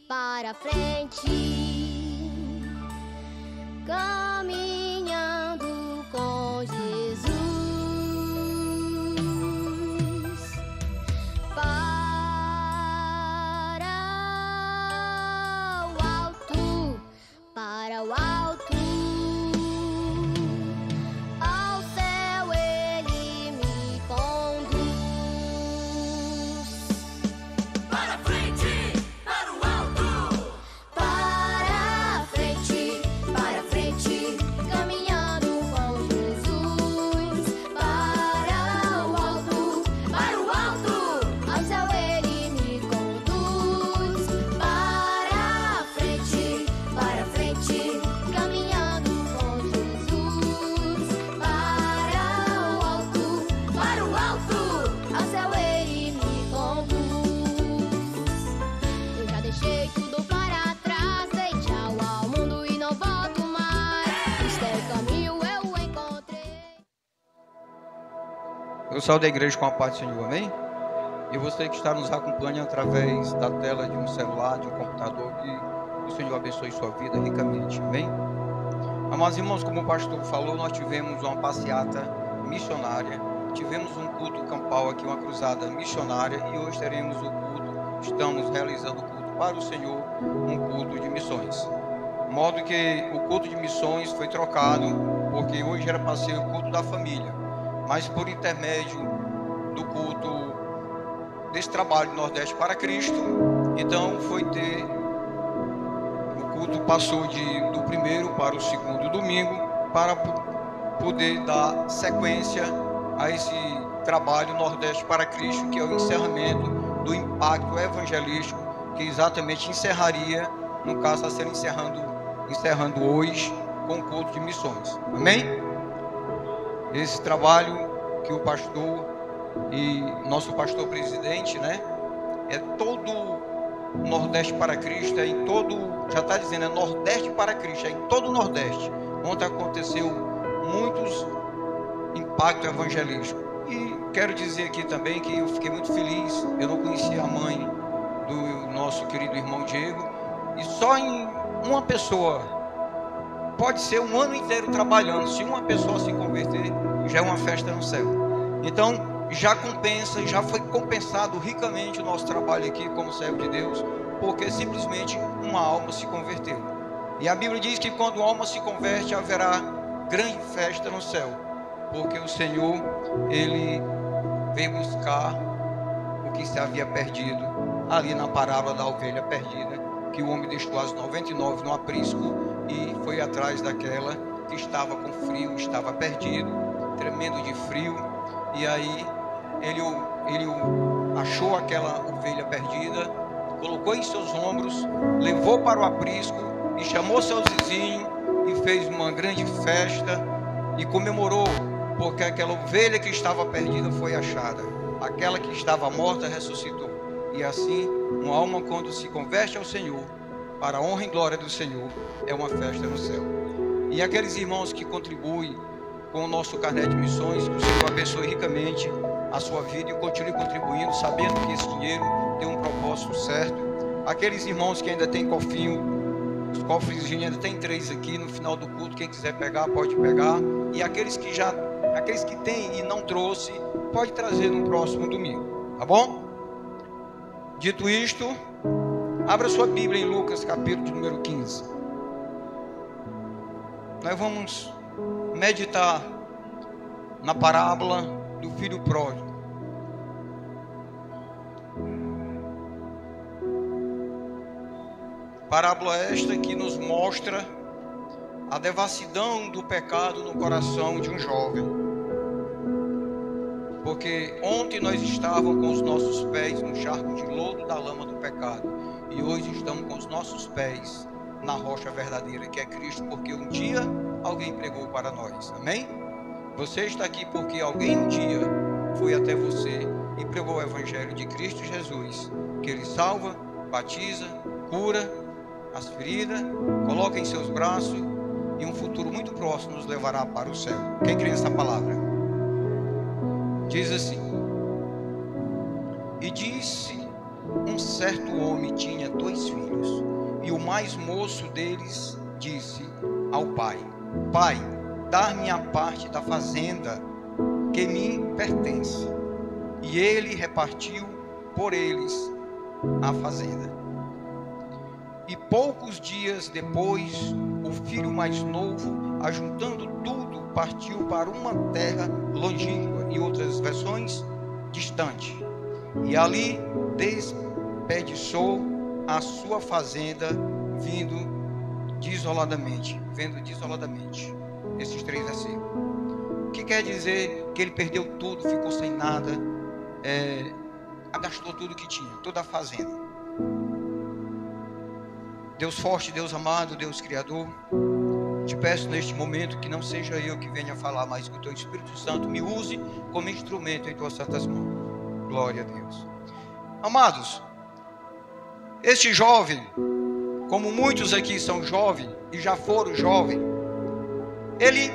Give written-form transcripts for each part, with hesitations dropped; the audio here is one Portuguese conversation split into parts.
para frente, caminhando com Jesus. Para o alto, para o alto, ao céu Ele me conduz. Para frente, para o alto. Para frente, caminhando com Jesus. Para o alto, ao céu Ele me conduz. Para frente, caminhando com Jesus. Para o alto, ao céu Ele me conduz. Eu já deixei tudo para trás, dei tchau ao mundo e não volto mais. Este é o caminho, eu encontrei. Eu saio da igreja com a paz do Senhor, amém? E você que está nos acompanhando através da tela de um celular, de um computador, que o Senhor abençoe sua vida ricamente, amém? Amados irmãos, como o pastor falou, nós tivemos uma passeata missionária, tivemos um culto campal aqui, uma cruzada missionária, e hoje teremos o culto, estamos realizando o culto para o Senhor, um culto de missões. De modo que o culto de missões foi trocado, porque hoje era para ser o culto da família, mas por intermédio do culto desse trabalho do Nordeste para Cristo, então foi ter, o culto passou do primeiro para o segundo domingo, para poder dar sequência a esse trabalho Nordeste para Cristo, que é o encerramento do impacto evangelístico, que exatamente encerraria, no caso está sendo encerrando hoje com o culto de missões, amém? Esse trabalho que o pastor e nosso pastor presidente, né, é todo Nordeste para Cristo, é em todo, já está dizendo, é Nordeste para Cristo, é em todo o Nordeste, onde aconteceu muitos impactos evangelísticos. E quero dizer aqui também que eu fiquei muito feliz, eu não conhecia a mãe do nosso querido irmão Diego, e só em uma pessoa, pode ser um ano inteiro trabalhando, se uma pessoa se converter, já é uma festa no céu. Então, já compensa, já foi compensado ricamente o nosso trabalho aqui como servo de Deus, porque simplesmente uma alma se converteu. E a Bíblia diz que quando uma alma se converte, haverá grande festa no céu, porque o Senhor, Ele veio buscar o que se havia perdido, ali na parábola da ovelha perdida, que o homem deixou as 99 no aprisco e foi atrás daquela que estava com frio, estava perdido, tremendo de frio, e aí ele achou aquela ovelha perdida, colocou em seus ombros, levou para o aprisco e chamou seus vizinhos e fez uma grande festa e comemorou, porque aquela ovelha que estava perdida foi achada, aquela que estava morta ressuscitou. E assim, uma alma quando se converte ao Senhor, para a honra e glória do Senhor, é uma festa no céu. E aqueles irmãos que contribuem com o nosso carnê de missões, que o Senhor abençoe ricamente a sua vida e continue contribuindo, sabendo que esse dinheiro tem um propósito certo. Aqueles irmãos que ainda têm cofrinho, os cofres de dinheiro, tem 3 aqui no final do culto, quem quiser pegar, pode pegar. E aqueles que têm e não trouxe, pode trazer no próximo domingo, tá bom? Dito isto, abra sua Bíblia em Lucas capítulo de número 15. Nós vamos meditar na parábola do filho pródigo. Parábola esta que nos mostra a devassidão do pecado no coração de um jovem. Porque ontem nós estávamos com os nossos pés no charco de lodo da lama do pecado, e hoje estamos com os nossos pés na rocha verdadeira, que é Cristo, porque um dia alguém pregou para nós, amém? Você está aqui porque alguém um dia foi até você e pregou o evangelho de Cristo Jesus, que Ele salva, batiza, cura as feridas, coloca em seus braços, e um futuro muito próximo nos levará para o céu. Quem crê nessa palavra? Diz assim: e disse Um certo homem tinha 2 filhos, e o mais moço deles disse ao pai: Pai, dá-me a parte da fazenda que me pertence. E ele repartiu por eles a fazenda. E poucos dias depois, o filho mais novo, ajuntando tudo, partiu para uma terra longínqua, em outras versões, distante. E ali desperdiçou a sua fazenda, vendo desoladamente. Esses 3 versículos. O que quer dizer? Que ele perdeu tudo, ficou sem nada, gastou tudo que tinha, toda a fazenda. Deus forte, Deus amado, Deus Criador, te peço neste momento que não seja eu que venha falar, mas que o teu Espírito Santo me use como instrumento em tuas santas mãos. Glória a Deus. Amados, este jovem, como muitos aqui são jovens e já foram jovens, ele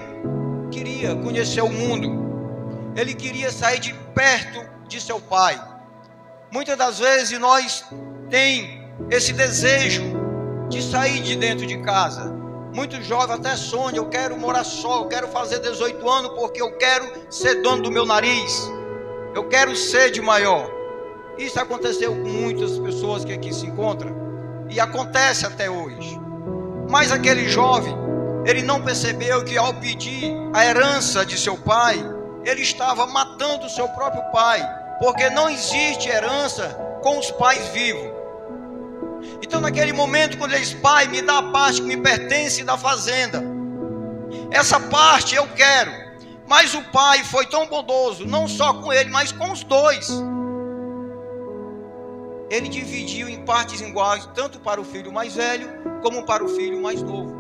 queria conhecer o mundo, ele queria sair de perto de seu pai. Muitas das vezes nós temos esse desejo de sair de dentro de casa. Muitos jovens até sonham: eu quero morar só, eu quero fazer 18 anos porque eu quero ser dono do meu nariz, eu quero ser de maior. Isso aconteceu com muitas pessoas que aqui se encontram e acontece até hoje. Mas aquele jovem, ele não percebeu que ao pedir a herança de seu pai, ele estava matando o seu próprio pai, porque não existe herança com os pais vivos. Então naquele momento, quando ele diz: Pai, me dá a parte que me pertence da fazenda, essa parte eu quero. Mas o pai foi tão bondoso, não só com ele, mas com os 2. Ele dividiu em partes iguais, tanto para o filho mais velho, como para o filho mais novo.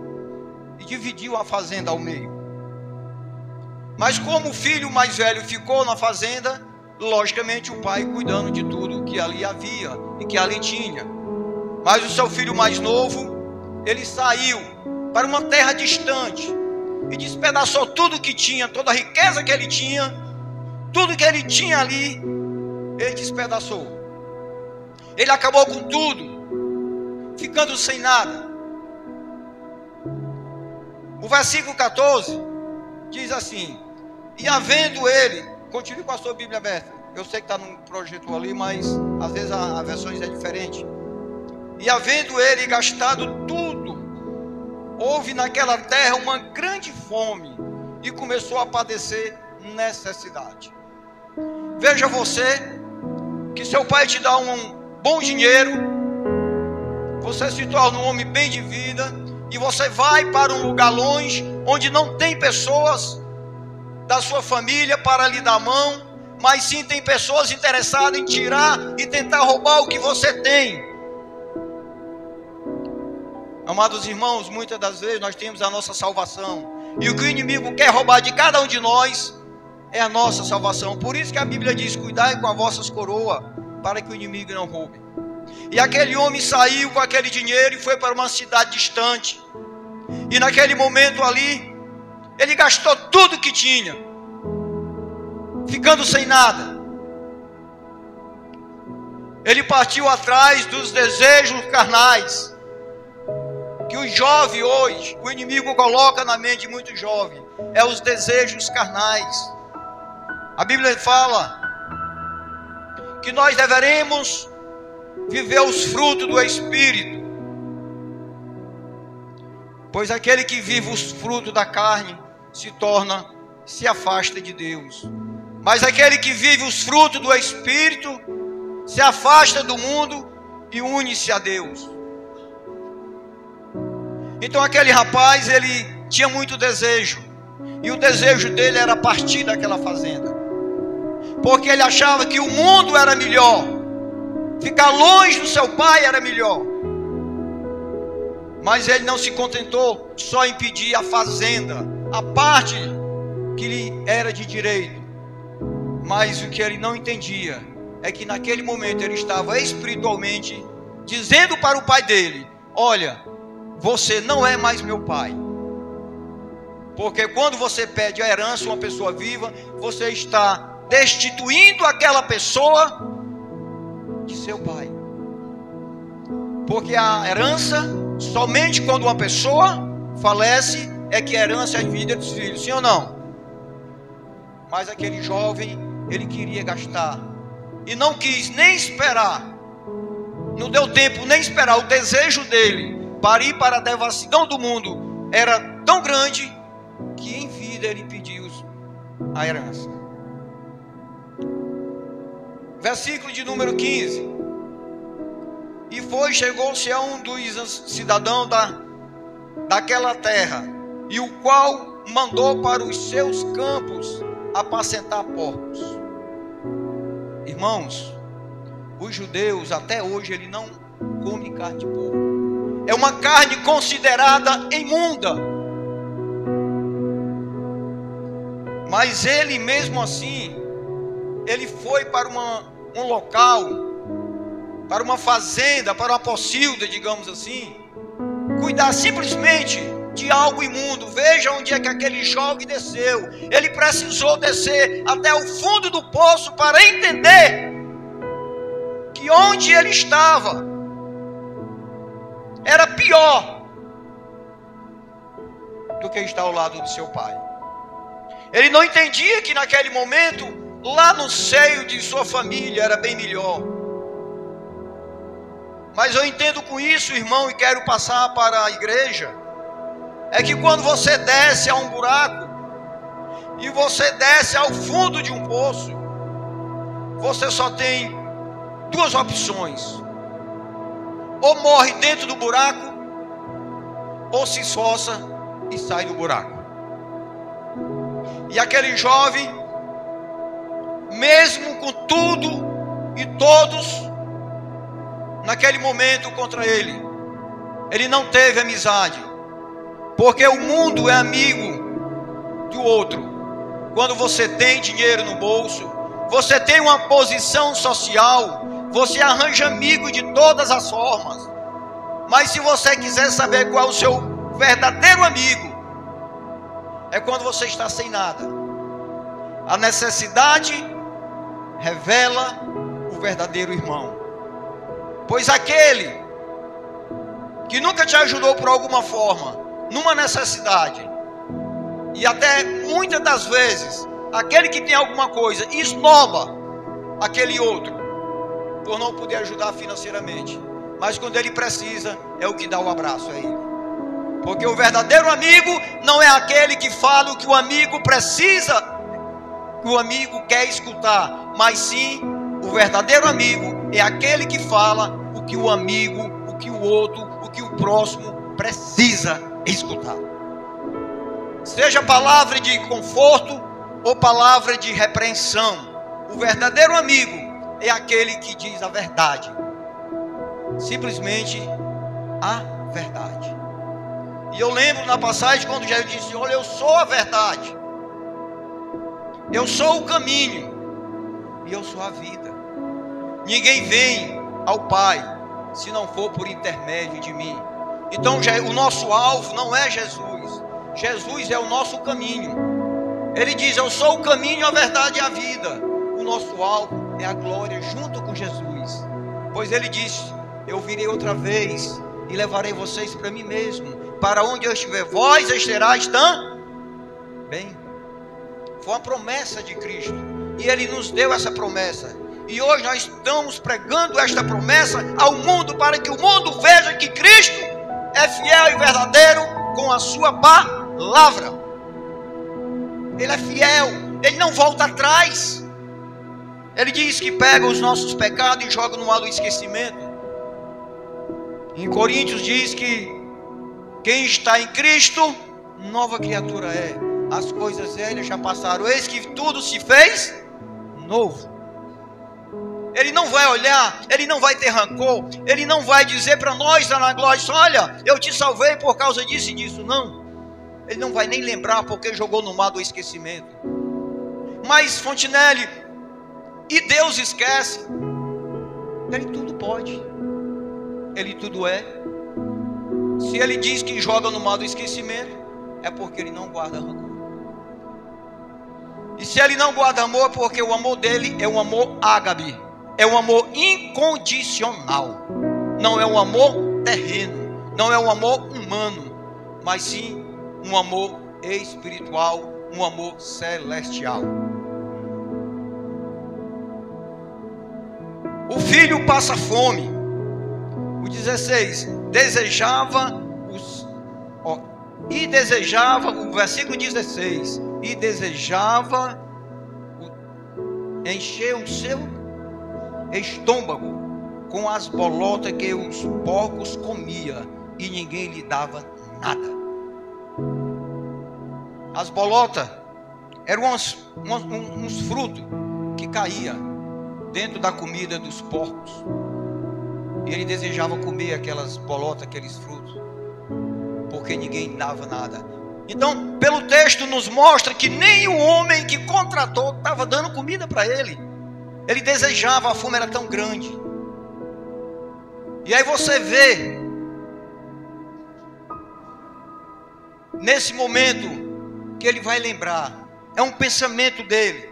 E dividiu a fazenda ao meio. Mas como o filho mais velho ficou na fazenda, logicamente o pai cuidando de tudo que ali havia e que ali tinha. Mas o seu filho mais novo, ele saiu para uma terra distante e despedaçou tudo que tinha, toda a riqueza que ele tinha, tudo que ele tinha ali, ele despedaçou. Ele acabou com tudo, ficando sem nada. O versículo 14 diz assim: e havendo ele, continue com a sua Bíblia aberta, eu sei que está num projetor ali, mas às vezes a versões é diferente. E havendo ele gastado tudo, houve naquela terra uma grande fome, e começou a padecer necessidade. Veja você, que seu pai te dá um bom dinheiro, você se torna um homem bem de vida, e você vai para um lugar longe, onde não tem pessoas da sua família para lhe dar a mão, mas sim tem pessoas interessadas em tirar e tentar roubar o que você tem. Amados irmãos, muitas das vezes nós temos a nossa salvação, e o que o inimigo quer roubar de cada um de nós é a nossa salvação. Por isso que a Bíblia diz: cuidai com as vossas coroas, para que o inimigo não roube. E aquele homem saiu com aquele dinheiro e foi para uma cidade distante, e naquele momento ali, ele gastou tudo que tinha, ficando sem nada. Ele partiu atrás dos desejos carnais, que o jovem hoje, o inimigo coloca na mente de muitos jovens, é os desejos carnais. A Bíblia fala que nós deveremos viver os frutos do Espírito, pois aquele que vive os frutos da carne se afasta de Deus, mas aquele que vive os frutos do Espírito se afasta do mundo e une-se a Deus. Então aquele rapaz, ele tinha muito desejo, e o desejo dele era partir daquela fazenda, porque ele achava que o mundo era melhor, ficar longe do seu pai era melhor. Mas ele não se contentou só em pedir a fazenda, a parte que lhe era de direito. Mas o que ele não entendia é que naquele momento ele estava espiritualmente dizendo para o pai dele: olha, você não é mais meu pai. Porque quando você pede a herança, uma pessoa viva, você está destituindo aquela pessoa de seu pai. Porque a herança, somente quando uma pessoa falece, é que a herança é dividida dos filhos, sim ou não? Mas aquele jovem, ele queria gastar, e não quis nem esperar, não deu tempo nem esperar. O desejo dele para ir para a devassidão do mundo era tão grande, que em vida ele pediu a herança. Versículo de número 15. E foi, chegou-se a um dos cidadãos daquela terra, e o qual mandou para os seus campos apacentar porcos. Irmãos, os judeus até hoje ele não come carne de porco. É uma carne considerada imunda. Mas ele mesmo assim, ele foi para um local, para uma fazenda, para uma pocilga, digamos assim, cuidar simplesmente de algo imundo. Veja onde é que aquele jovem desceu. Ele precisou descer até o fundo do poço para entender que onde ele estava era pior do que estar ao lado de seu pai. Ele não entendia que naquele momento, lá no seio de sua família, era bem melhor. Mas eu entendo com isso, irmão, e quero passar para a igreja, é que quando você desce a um buraco, e você desce ao fundo de um poço, você só tem duas opções: ou morre dentro do buraco, ou se esforça e sai do buraco. E aquele jovem, mesmo com tudo e todos naquele momento contra ele, ele não teve amizade, porque o mundo é amigo do outro. Quando você tem dinheiro no bolso, você tem uma posição social, você arranja amigo de todas as formas. Mas se você quiser saber qual é o seu verdadeiro amigo, é quando você está sem nada. A necessidade revela o verdadeiro irmão. Pois aquele que nunca te ajudou por alguma forma, numa necessidade, e até muitas das vezes, aquele que tem alguma coisa, esnoba aquele outro, por não poder ajudar financeiramente. Mas quando ele precisa, é o que dá o abraço a ele. Porque o verdadeiro amigo não é aquele que fala o que o amigo precisa, que o amigo quer escutar, mas sim, o verdadeiro amigo é aquele que fala o que o amigo, o que o outro, o que o próximo precisa escutar. Seja palavra de conforto ou palavra de repreensão, o verdadeiro amigo é aquele que diz a verdade. Simplesmente a verdade. E eu lembro na passagem quando Jesus disse: olha, eu sou a verdade, eu sou o caminho e eu sou a vida. Ninguém vem ao Pai se não for por intermédio de mim. Então o nosso alvo não é Jesus. Jesus é o nosso caminho. Ele diz: eu sou o caminho, a verdade e a vida. O nosso alvo é a glória junto com Jesus. Pois ele disse: eu virei outra vez e levarei vocês para mim mesmo. Para onde eu estiver, vós estarás também. Foi uma promessa de Cristo, e Ele nos deu essa promessa. E hoje nós estamos pregando esta promessa ao mundo, para que o mundo veja que Cristo é fiel e verdadeiro com a sua palavra. Ele é fiel, Ele não volta atrás. Ele diz que pega os nossos pecados e joga no mar do esquecimento. Em Coríntios diz que quem está em Cristo, nova criatura é. As coisas velhas já passaram, eis que tudo se fez novo. Ele não vai olhar, ele não vai ter rancor, ele não vai dizer para nós lá na glória: olha, eu te salvei por causa disso e disso. Não, ele não vai nem lembrar, porque jogou no mar do esquecimento. Mas Fontinelli, e Deus esquece? Ele tudo pode, Ele tudo é. Se Ele diz que joga no mar do esquecimento, é porque Ele não guarda rancor. E se Ele não guarda amor, é porque o amor dele é um amor ágape, é um amor incondicional, não é um amor terreno, não é um amor humano, mas sim um amor espiritual, um amor celestial. O filho passa fome. O 16, o versículo 16, e desejava encher o seu estômago com as bolotas que os porcos comiam, e ninguém lhe dava nada. As bolotas eram uns frutos que caíam dentro da comida dos porcos, e ele desejava comer aquelas bolotas, aqueles frutos, porque ninguém dava nada. Então, pelo texto nos mostra que nem o homem que contratou estava dando comida para ele. Ele desejava, a fome era tão grande. E aí você vê, nesse momento, que ele vai lembrar, é um pensamento dele.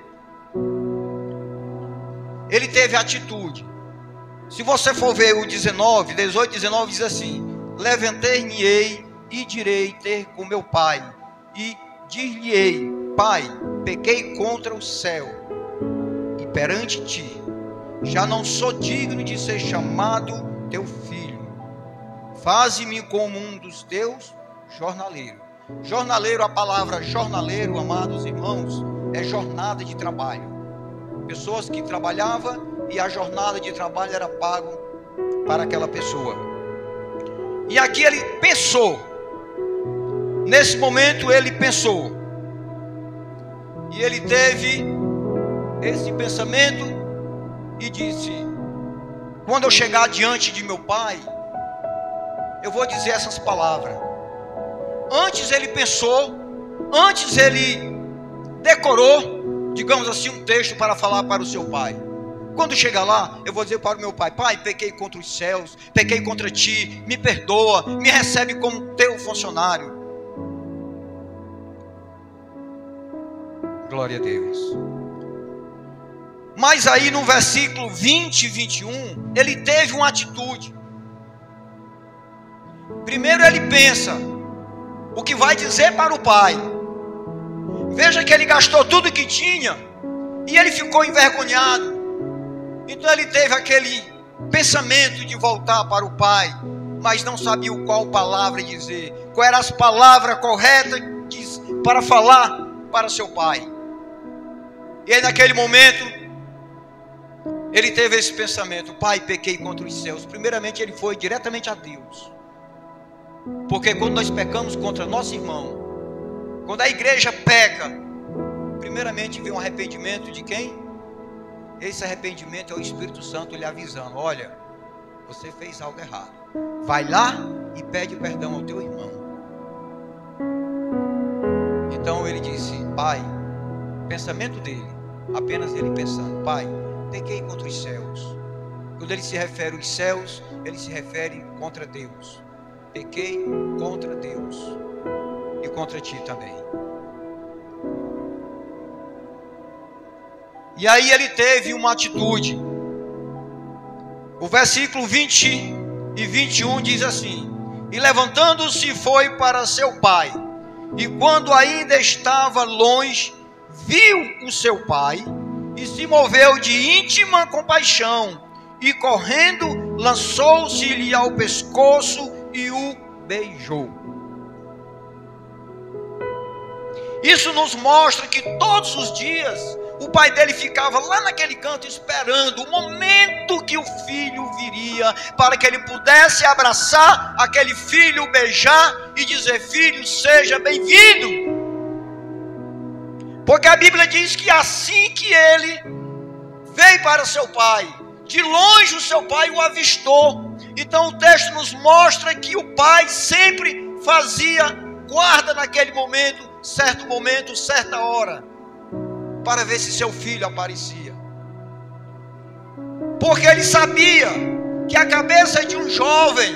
Ele teve atitude. Se você for ver o 18, 19 diz assim: levantar-me-ei e direi ter com meu pai, e dir-lhe-ei: Pai, pequei contra o céu e perante ti, já não sou digno de ser chamado teu filho. Faze-me como um dos teus jornaleiros. Jornaleiro, a palavra jornaleiro, amados irmãos, é jornada de trabalho. Pessoas que trabalhavam e a jornada de trabalho era pago para aquela pessoa. E aqui ele pensou. Nesse momento ele pensou. E ele teve esse pensamento e disse: quando eu chegar diante de meu pai, eu vou dizer essas palavras. Antes ele pensou, antes ele decorou, digamos assim, um texto para falar para o seu pai. Quando chegar lá, eu vou dizer para o meu pai: Pai, pequei contra os céus, pequei contra ti, me perdoa, me recebe como teu funcionário. Glória a Deus. Mas aí no versículo 20 e 21, ele teve uma atitude. Primeiro ele pensa o que vai dizer para o pai. Veja que ele gastou tudo que tinha e ele ficou envergonhado. Então ele teve aquele pensamento de voltar para o pai, mas não sabia qual palavra dizer, qual eram as palavras corretas para falar para seu pai. E aí naquele momento ele teve esse pensamento: Pai, pequei contra os céus. Primeiramente ele foi diretamente a Deus, porque quando nós pecamos contra nosso irmão, quando a igreja peca, primeiramente vem um arrependimento de quem? Esse arrependimento é o Espírito Santo lhe avisando: olha, você fez algo errado, vai lá e pede perdão ao teu irmão. Então ele disse: Pai, pensamento dele, apenas ele pensando: Pai, pequei contra os céus. Quando ele se refere aos céus, ele se refere contra Deus. Pequei contra Deus e contra ti também. E aí ele teve uma atitude. O versículo 20 e 21 diz assim: e levantando-se foi para seu pai, e quando ainda estava longe, viu o seu pai, e se moveu de íntima compaixão, e correndo lançou-se-lhe ao pescoço e o beijou. Isso nos mostra que todos os dias o pai dele ficava lá naquele canto esperando o momento que o filho viria, para que ele pudesse abraçar aquele filho, beijar e dizer: filho, seja bem-vindo. Porque a Bíblia diz que assim que ele veio para seu pai, de longe o seu pai o avistou. Então o texto nos mostra que o pai sempre fazia guarda naquele momento, certa hora, para ver se seu filho aparecia. Porque ele sabia que a cabeça de um jovem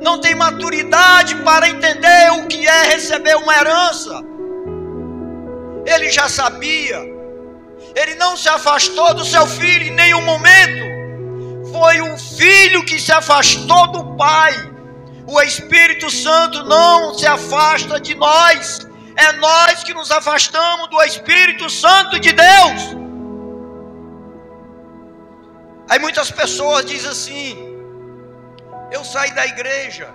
não tem maturidade para entender o que é receber uma herança. Ele já sabia. Ele não se afastou do seu filho em nenhum momento. foi o Filho que se afastou do Pai. O Espírito Santo não se afasta de nós. É nós que nos afastamos do Espírito Santo de Deus. Aí muitas pessoas dizem assim: eu saí da igreja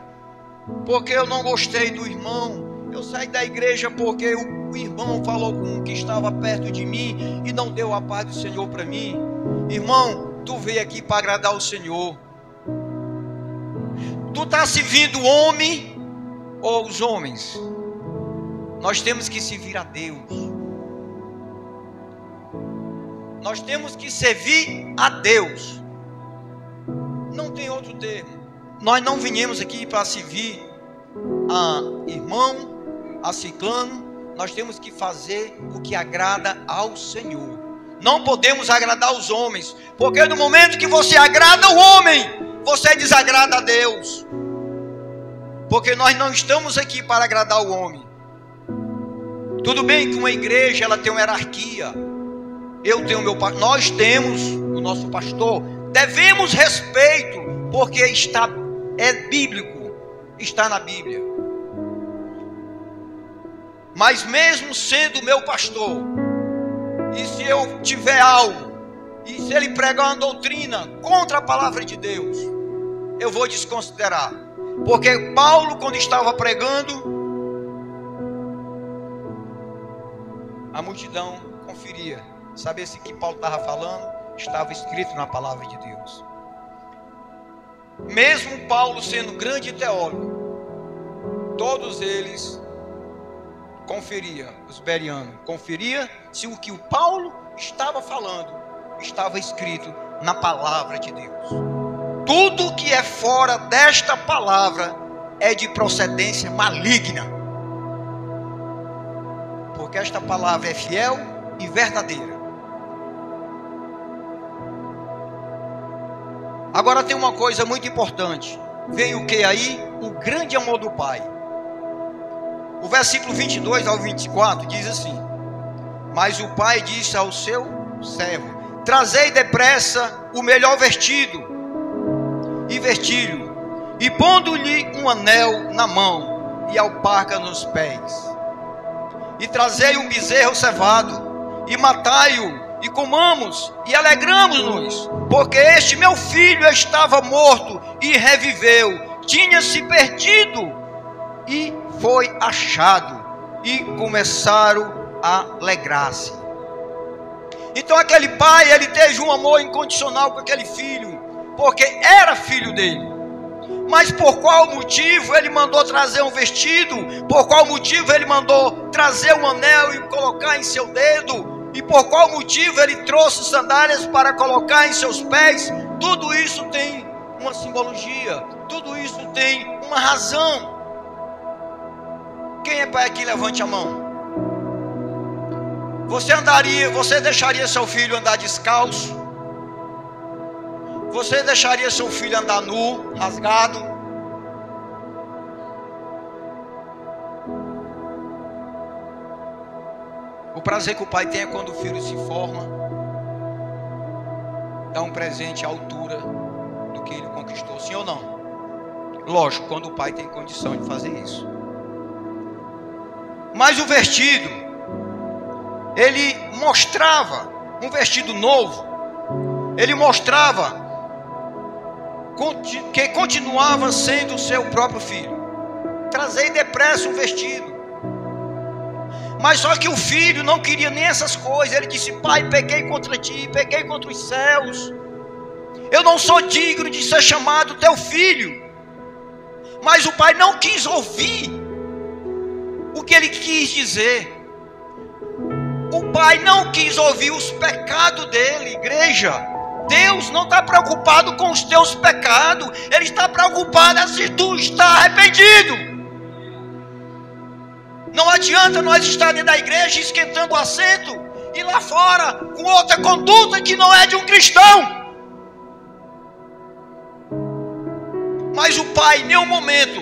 porque eu não gostei do irmão. Eu saí da igreja porque o irmão falou com um que estava perto de mim e não deu a paz do Senhor para mim. Irmão, tu veio aqui para agradar o Senhor. Tu está servindo o homem ou os homens? Nós temos que servir a Deus. Nós temos que servir a Deus. Não tem outro termo. Nós não viemos aqui para servir a irmão, a ciclano. Nós temos que fazer o que agrada ao Senhor. Não podemos agradar os homens, porque no momento que você agrada o homem, você desagrada a Deus. Porque nós não estamos aqui para agradar o homem. Tudo bem que uma igreja ela tem uma hierarquia. Eu tenho meu pastor, nós temos o nosso pastor. Devemos respeito, porque é bíblico, está na Bíblia. Mas mesmo sendo meu pastor, e se eu tiver algo, e se ele pregar uma doutrina contra a palavra de Deus, eu vou desconsiderar. Porque Paulo, quando estava pregando, a multidão conferia, saber se o que Paulo estava falando estava escrito na palavra de Deus. Mesmo Paulo sendo grande teólogo, todos eles conferia, os bereanos, conferia se o que o Paulo estava falando estava escrito na palavra de Deus. Tudo que é fora desta palavra é de procedência maligna, porque esta palavra é fiel e verdadeira. Agora tem uma coisa muito importante. Vem o que aí? O grande amor do Pai. O versículo 22 ao 24 diz assim: mas o pai disse ao seu servo: trazei depressa o melhor vestido e vestilho, e pondo-lhe um anel na mão e alparca nos pés. E trazei um bezerro cevado, e matai-o, e comamos, e alegramos-nos, porque este meu filho estava morto e reviveu, tinha-se perdido e foi achado. E começaram a alegrar-se. Então aquele pai, ele teve um amor incondicional com aquele filho, porque era filho dele. Mas por qual motivo ele mandou trazer um vestido? Por qual motivo ele mandou trazer um anel e colocar em seu dedo? E por qual motivo ele trouxe sandálias para colocar em seus pés? Tudo isso tem uma simbologia, tudo isso tem uma razão. Quem é pai aqui, levante a mão. Você deixaria seu filho andar descalço? Você deixaria seu filho andar nu, rasgado? O prazer que o pai tem é quando o filho se forma, dá um presente à altura do que ele conquistou, sim ou não? Lógico, quando o pai tem condição de fazer isso. Mas o vestido, ele mostrava, um vestido novo, ele mostrava que continuava sendo o seu próprio filho. Trazei depressa um vestido. Mas só que o filho não queria nem essas coisas. Ele disse: pai, pequei contra ti, pequei contra os céus, eu não sou digno de ser chamado teu filho. Mas o pai não quis ouvir o que ele quis dizer. O pai não quis ouvir os pecados dele, igreja. Deus não está preocupado com os teus pecados. Ele está preocupado se tu está arrependido. Não adianta nós estar dentro da igreja esquentando o assento e lá fora com outra conduta que não é de um cristão. Mas o pai em nenhum momento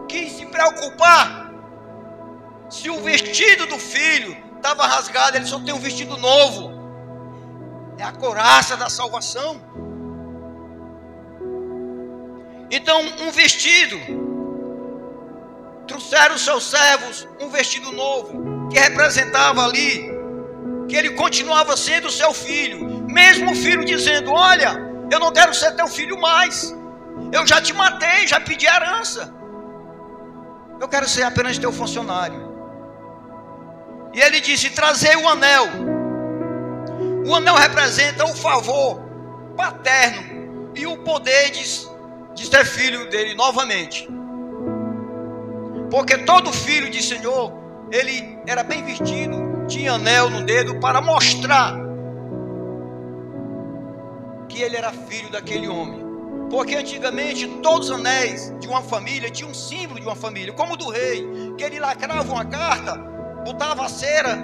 quis se preocupar se o vestido do filho estava rasgado. Ele só tem um vestido novo. É a couraça da salvação. Então, um vestido, trouxeram os seus servos um vestido novo, que representava ali, que ele continuava sendo seu filho, mesmo o filho dizendo: olha, eu não quero ser teu filho mais, eu já te matei, já pedi herança, eu quero ser apenas teu funcionário. E ele disse: trazei o anel. O anel representa o favor paterno e o poder de ser filho dele novamente. Porque todo filho de Senhor, ele era bem vestido, tinha anel no dedo para mostrar que ele era filho daquele homem. Porque antigamente todos os anéis de uma família tinham um símbolo de uma família, como o do rei, que ele lacrava uma carta, botava a cera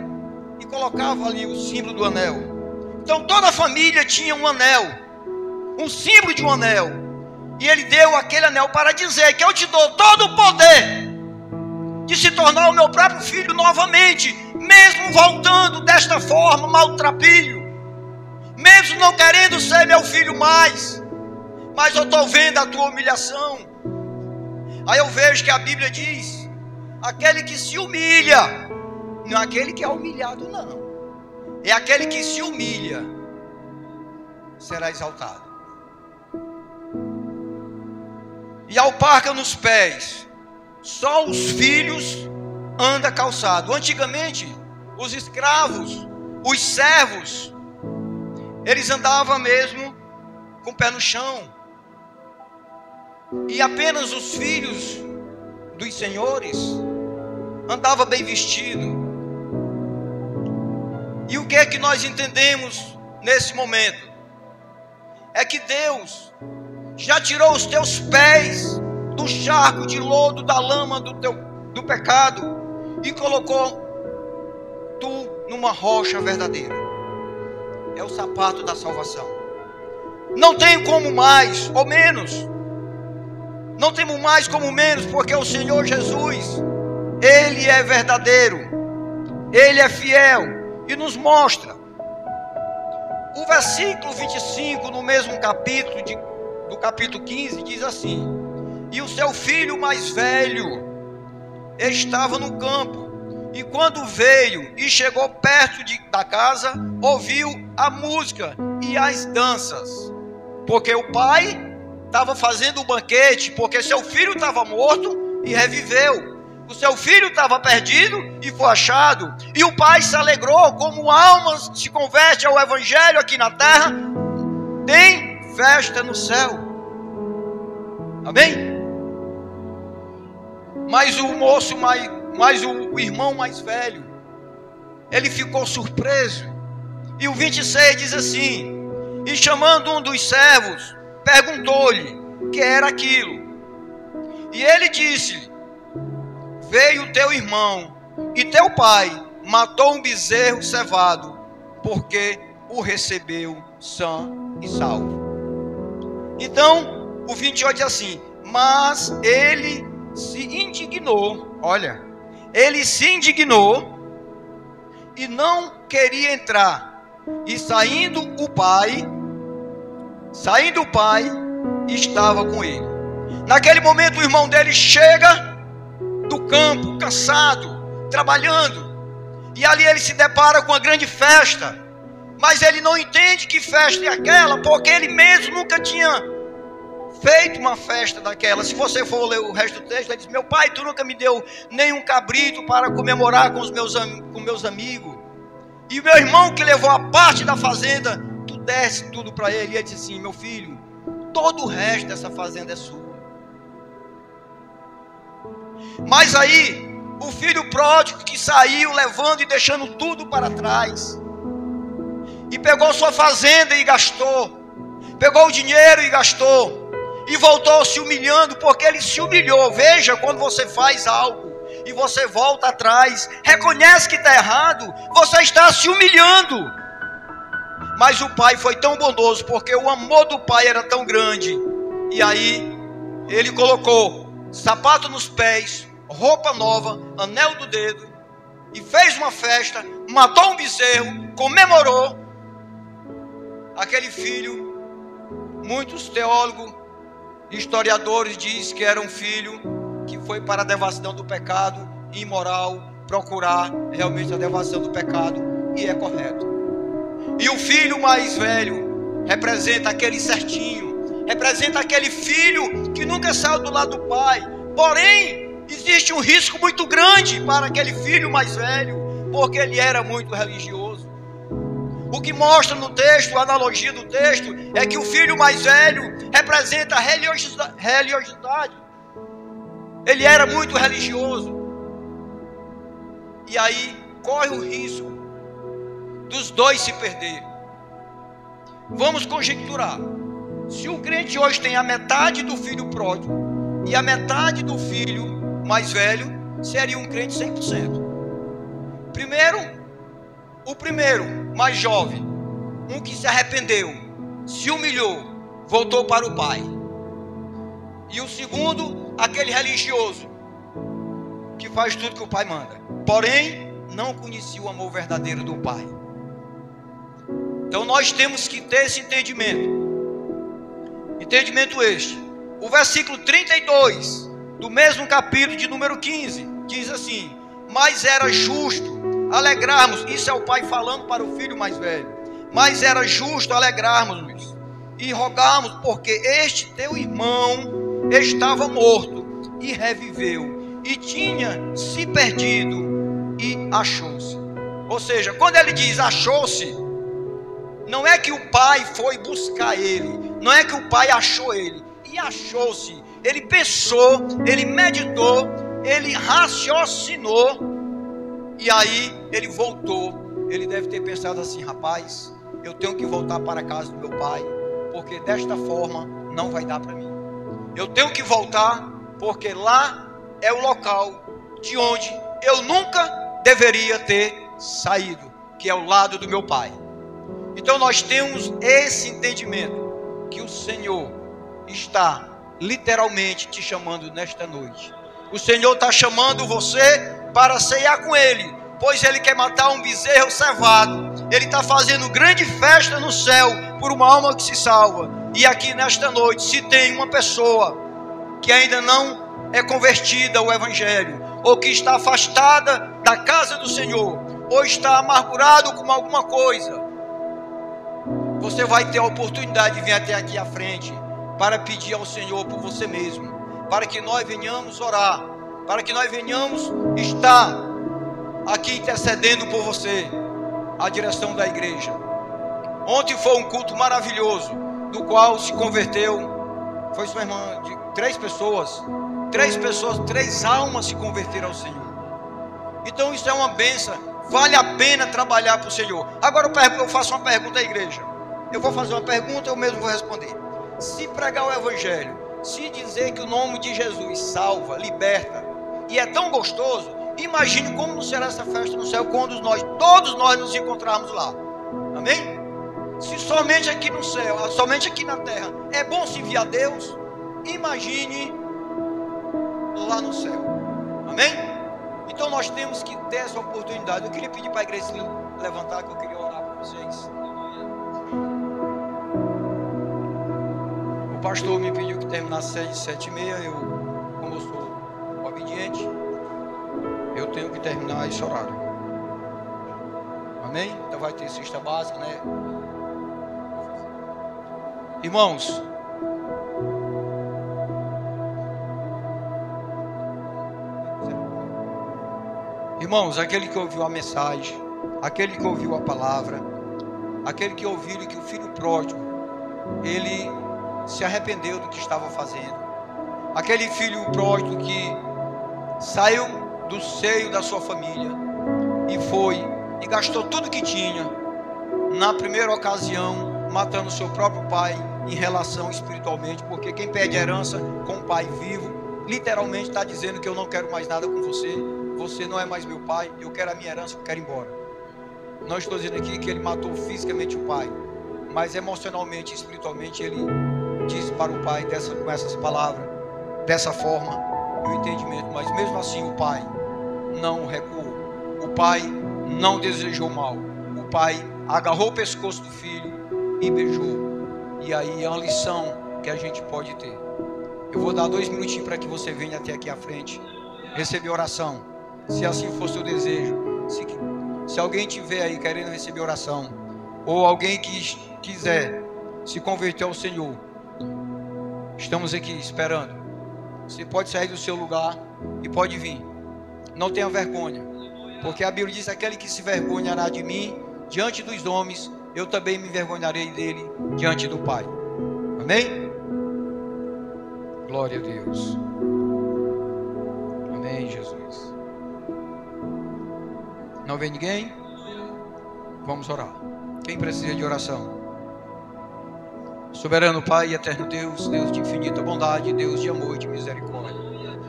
e colocava ali o símbolo do anel. Então toda a família tinha um anel, um símbolo de um anel. E ele deu aquele anel para dizer que eu te dou todo o poder de se tornar o meu próprio filho novamente, mesmo voltando desta forma, maltrapilho, mesmo não querendo ser meu filho mais, mas eu estou vendo a tua humilhação. Aí eu vejo que a Bíblia diz: aquele que se humilha, não é aquele que é humilhado, não, é aquele que se humilha, será exaltado. E ao parca nos pés, só os filhos andam calçado. Antigamente, os escravos, os servos, eles andavam mesmo com o pé no chão. E apenas os filhos dos senhores andavam bem vestidos. E o que é que nós entendemos nesse momento? É que Deus já tirou os teus pés do charco de lodo, da lama do pecado, e colocou tu numa rocha verdadeira. É o sapato da salvação. Não tem como mais ou menos. Não temos mais como menos, porque o Senhor Jesus, Ele é verdadeiro, Ele é fiel e nos mostra. O versículo 25, no mesmo capítulo, do capítulo 15, diz assim: e o seu filho mais velho estava no campo, e quando veio e chegou perto da casa, ouviu a música e as danças, porque o pai estava fazendo um banquete, porque seu filho estava morto e reviveu. O seu filho estava perdido e foi achado. E o pai se alegrou, como almas se converte ao evangelho aqui na terra, tem festa no céu. Amém? Mas o moço, mas o irmão mais velho, ele ficou surpreso. E o 26 diz assim: e chamando um dos servos, perguntou-lhe que era aquilo. E ele disse-lhe: veio teu irmão e teu pai matou um bezerro cevado, porque o recebeu sã e salvo. Então o 28 diz assim: mas ele se indignou. Olha, ele se indignou e não queria entrar. E saindo o pai estava com ele. Naquele momento o irmão dele chega do campo, cansado, trabalhando, e ali ele se depara com uma grande festa, mas ele não entende que festa é aquela, porque ele mesmo nunca tinha feito uma festa daquela. Se você for ler o resto do texto, ele diz: meu pai, tu nunca me deu nenhum cabrito para comemorar com meus amigos, e o meu irmão que levou a parte da fazenda, tu desse tudo para ele. E ele disse assim: meu filho, todo o resto dessa fazenda é sua. Mas aí o filho pródigo, que saiu levando e deixando tudo para trás, e pegou sua fazenda e gastou, pegou o dinheiro e gastou, e voltou se humilhando, porque ele se humilhou. Veja, quando você faz algo e você volta atrás, reconhece que está errado, você está se humilhando. Mas o pai foi tão bondoso, porque o amor do pai era tão grande, e aí ele colocou sapato nos pés, roupa nova, anel do dedo, e fez uma festa, matou um bezerro, comemorou. Aquele filho, muitos teólogos Historiadores dizem que era um filho que foi para a devassidão do pecado, imoral, procurar realmente a devassidão do pecado, e é correto. E o filho mais velho representa aquele certinho, representa aquele filho que nunca saiu do lado do pai. Porém, existe um risco muito grande para aquele filho mais velho, porque ele era muito religioso. O que mostra no texto, a analogia do texto, é que o filho mais velho representa a religiosidade. Ele era muito religioso. E aí corre o risco dos dois se perderem. Vamos conjecturar. Se o crente hoje tem a metade do filho pródigo e a metade do filho mais velho, seria um crente 100%. O primeiro, mais jovem, um que se arrependeu, se humilhou, voltou para o pai. E o segundo, aquele religioso, que faz tudo que o pai manda, porém, não conhecia o amor verdadeiro do pai. Então nós temos que ter esse entendimento. Entendimento este. O versículo 32, do mesmo capítulo de número 15, diz assim: mas era justo alegrarmos, isso é o pai falando para o filho mais velho, mas era justo alegrarmos-nos e rogarmos, porque este teu irmão estava morto e reviveu, e tinha se perdido e achou-se. Ou seja, quando ele diz achou-se, não é que o pai foi buscar ele, não é que o pai achou ele, e achou-se. Ele pensou, ele meditou, ele raciocinou, e aí ele voltou. Ele deve ter pensado assim: rapaz, eu tenho que voltar para a casa do meu pai, porque desta forma não vai dar para mim. Eu tenho que voltar, porque lá é o local de onde eu nunca deveria ter saído, que é o lado do meu pai. Então nós temos esse entendimento, que o Senhor está literalmente te chamando nesta noite. O Senhor está chamando você para ceiar com Ele, pois Ele quer matar um bezerro cevado. Ele está fazendo grande festa no céu por uma alma que se salva. E aqui nesta noite, se tem uma pessoa que ainda não é convertida ao Evangelho, ou que está afastada da casa do Senhor, ou está amargurado com alguma coisa, você vai ter a oportunidade de vir até aqui à frente para pedir ao Senhor por você mesmo, para que nós venhamos orar, para que nós venhamos estar aqui intercedendo por você, a direção da igreja. Ontem foi um culto maravilhoso, do qual se converteu, foi sua irmã, de 3 pessoas, 3 almas se converteram ao Senhor. Então isso é uma bênção, vale a pena trabalhar para o Senhor. Agora eu faço uma pergunta à igreja, eu vou fazer uma pergunta, eu mesmo vou responder. Se pregar o Evangelho, se dizer que o nome de Jesus salva, liberta, e é tão gostoso, imagine como não será essa festa no céu quando todos nós nos encontrarmos lá. Amém? Se somente aqui no céu, somente aqui na terra é bom servir a Deus, imagine lá no céu. Amém? Então nós temos que ter essa oportunidade. Eu queria pedir para a igreja se levantar, que eu queria orar para vocês. O pastor me pediu que terminasse 7h30. Como eu sou obediente, eu tenho que terminar esse horário. Amém? Então vai ter cesta básica, né? Irmãos, aquele que ouviu a mensagem, aquele que ouviu a palavra, aquele que ouviu que o filho pródigo, ele se arrependeu do que estava fazendo, aquele filho pródigo que saiu do seio da sua família e foi e gastou tudo que tinha na primeira ocasião, matando seu próprio pai em relação espiritualmente, porque quem pede herança com o pai vivo, literalmente está dizendo que eu não quero mais nada com você, você não é mais meu pai, eu quero a minha herança, eu quero ir embora. Não estou dizendo aqui que ele matou fisicamente o pai, mas emocionalmente e espiritualmente ele disse para o pai com essas palavras, dessa forma, e o entendimento. Mas mesmo assim o pai não recuou, o pai não desejou mal, o pai agarrou o pescoço do filho e beijou. E aí é uma lição que a gente pode ter. Eu vou dar 2 minutinhos para que você venha até aqui à frente, receber oração, se assim for seu desejo. Se alguém tiver aí querendo receber oração, ou alguém que quiser se converter ao Senhor, estamos aqui esperando. Você pode sair do seu lugar e pode vir. Não tenha vergonha, porque a Bíblia diz: aquele que se vergonhará de mim diante dos homens, eu também me envergonharei dele diante do Pai. Amém? Glória a Deus. Amém, Jesus. Não vem ninguém? Vamos orar. Quem precisa de oração? Soberano Pai e eterno Deus, Deus de infinita bondade, Deus de amor e de misericórdia.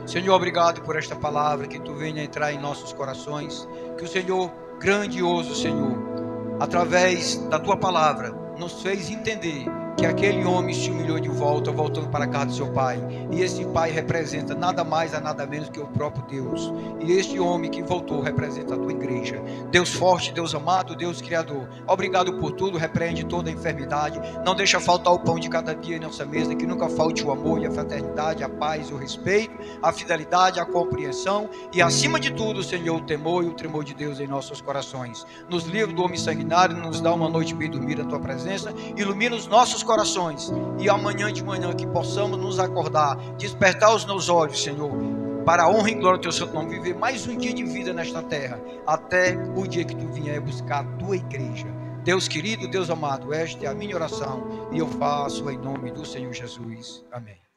Senhor, obrigado por esta palavra, que Tu venha entrar em nossos corações, que o Senhor, grandioso Senhor, através da Tua palavra, nos fez entender que aquele homem se humilhou de volta, voltando para a casa do seu pai, e esse pai representa nada mais a nada menos que o próprio Deus, e este homem que voltou representa a tua igreja. Deus forte, Deus amado, Deus criador, obrigado por tudo, repreende toda a enfermidade, não deixa faltar o pão de cada dia em nossa mesa, que nunca falte o amor e a fraternidade, a paz, o respeito, a fidelidade, a compreensão, e acima de tudo, Senhor, o temor e o tremor de Deus em nossos corações. Nos livra do homem sanguinário, nos dá uma noite bem dormida na tua presença, ilumina os nossos corações, e amanhã de manhã que possamos nos acordar, despertar os meus olhos, Senhor, para a honra e glória do teu santo nome, viver mais um dia de vida nesta terra, até o dia que tu vier buscar a tua igreja. Deus querido, Deus amado, esta é a minha oração, e eu faço em nome do Senhor Jesus. Amém.